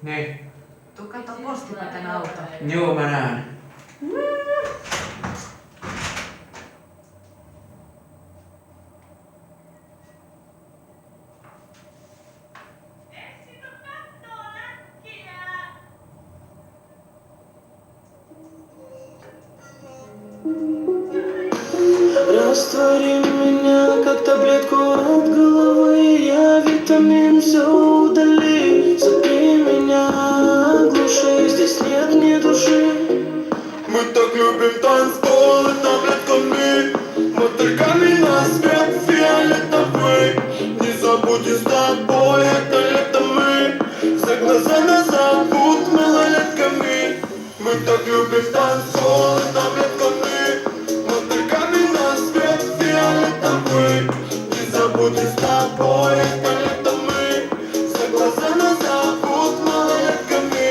Niin. Tuu kattoo postipäätän auto. Joo, mä näen. Раствори меня, как таблетку от головы. Я витамин, все удали. Забей меня, оглуши. Здесь нет ни души. Мы так любим танцполы таблетками, мотыльками на свет фиолетовый. Не забудем с тобой, это лето мы. За глаза нас зовут малолетками. Мы так любим танцполы таблетками, мотыльками на свет фиолетовый. Не забудем с тобой, это лето мы. За глаза нас зовут малолетками.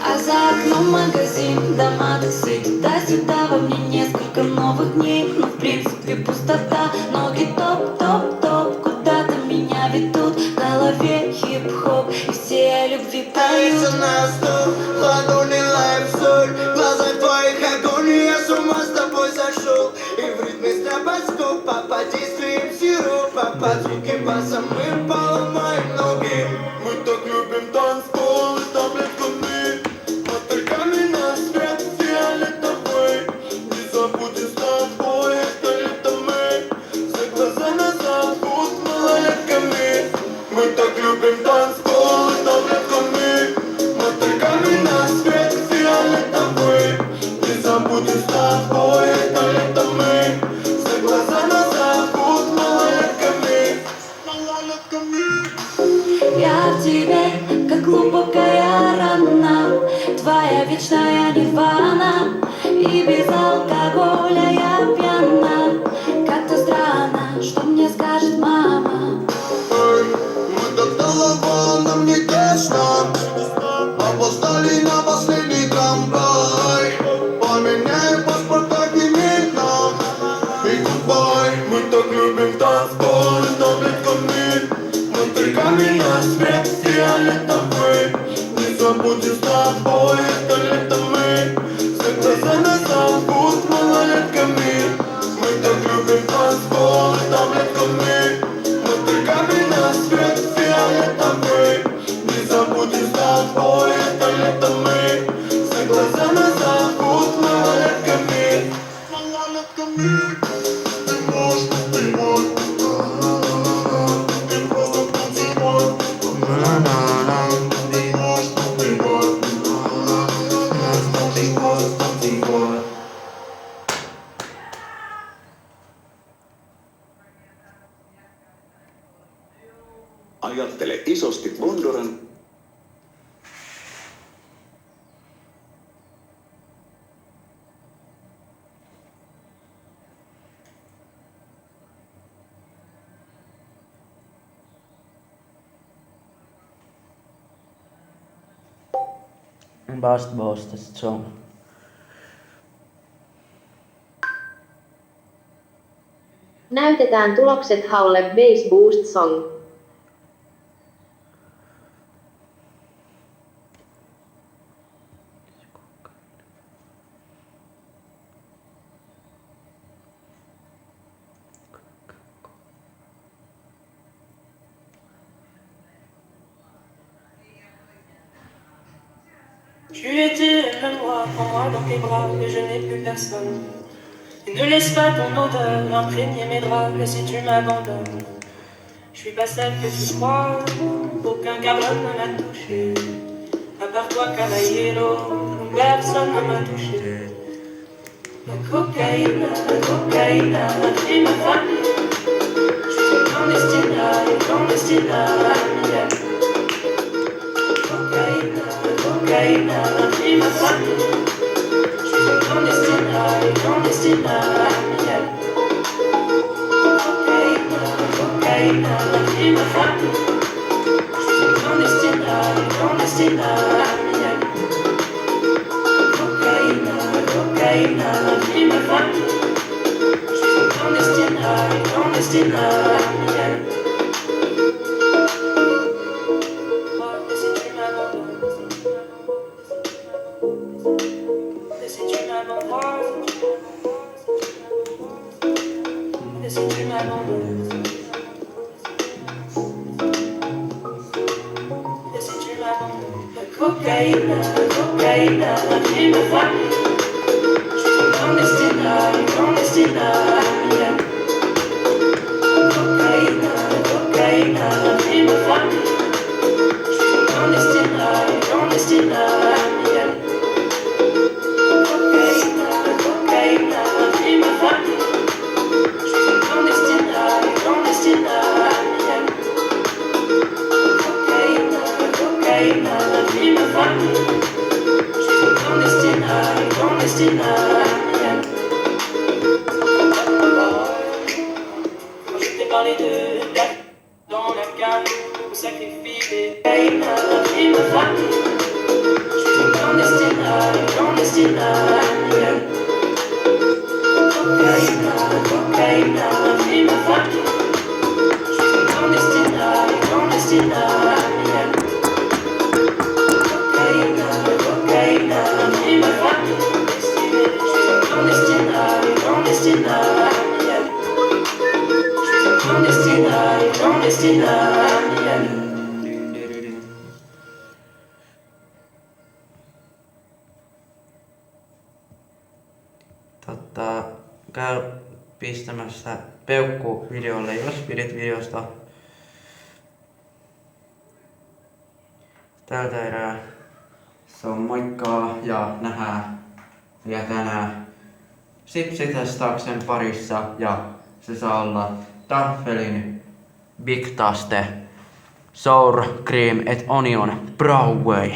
А за окном магазин, дома такси, туда-сюда. Во мне несколько новых дней, но в принципе пустота. Ноги топ-топ-топ, куда-то меня ведут. В голове хип-хоп, и все о любви поют. Таится на стол, ладони лаем соль. В глазах твоих огонь, и я с ума с тобой зашел. И в ритме стробоскопа под действием сиропа, под звуки баса мы поломаем ноги. Мы так любим танцпол с таблетками, мотыльками на свет фиолетовый. Не забудем с тобой, это лето мы. За глаза нас зовут малолетками. Мы так любим танцпол с таблетками, мотыльками на свет фиолетовый. Не забудем с тобой, это лето мы. За глаза нас зовут малолетками. Я в тебе, как глубокая рана, твоя вечная нирвана. И без алкоголя я пьяна. Как-то странно, что мне скажет мама. Мы так голова, нам не тесно. Опоздали на последний трамвай. Поменяй паспорт, так не видно. И гудбай. Мы так любим танцпол с таблетками, мотыльками на свет фиолетовый. Не забудем с тобой, это лето мы. За глаза нас зовут малолетками. Мы так любим танцпол с таблетками, мотыльками на свет фиолетовый. Не забудем с тобой, это лето мы. За глаза нас зовут малолетками. Ты можешь, ты мой. Ты просто танцевой. Ты можешь, ты мой. Танцевой. Ajattele isosti Bondoran. Bast tästä song. Näytetään tulokset Haulle Bass Boost Song. Tu étais le noir, prends-moi dans tes bras, et je n'ai plus personne. Et ne laisse pas ton odeur imprégner mes draps, et si tu m'abandonnes, je suis pas celle que tu crois, aucun carbone ne m'a touché. À part toi, caballero, personne ne m'a touché. La cocaïne, tu ma femme. Je suis une clandestine, miel. Cocaïne, tu ma femme. Je suis une clandestine, miel. Cocaïne, tu ma femme. Je suis une clandestine, miel. Cocaïne, tu ma femme. Je suis une clandestine, miel. Et si tu m'as tu m'abandonnes. Et si tu m'abandonnes. La cocaïne, tu me vois. Je suis une clandestine, yeah. Cocaïne, tu me vois. Je suis une clandestine, yeah. Cocaïne, tu me vois. Je suis une clandestine, yeah. Cocaïne, tu me vois. Je suis une clandestine, yeah. Quand je t'ai parlé de date dans la cave, on sacrifie des cocaïne, tu me vois. Je suis une clandestine, yeah. Cocaïne, tu me vois. Je suis une clandestine, yeah. Cocaïne, tu me vois. Je suis une clandestine, yeah. Je suis une clandestine, yeah. Käy pistämässä peukku videolle, jos pidit videosta. Tältä erää. Se on moikkaa ja nähdään vielä tänään sipsitestauksen parissa ja se saa olla Taffelin Big Taste Sour Cream et Onion Broadway.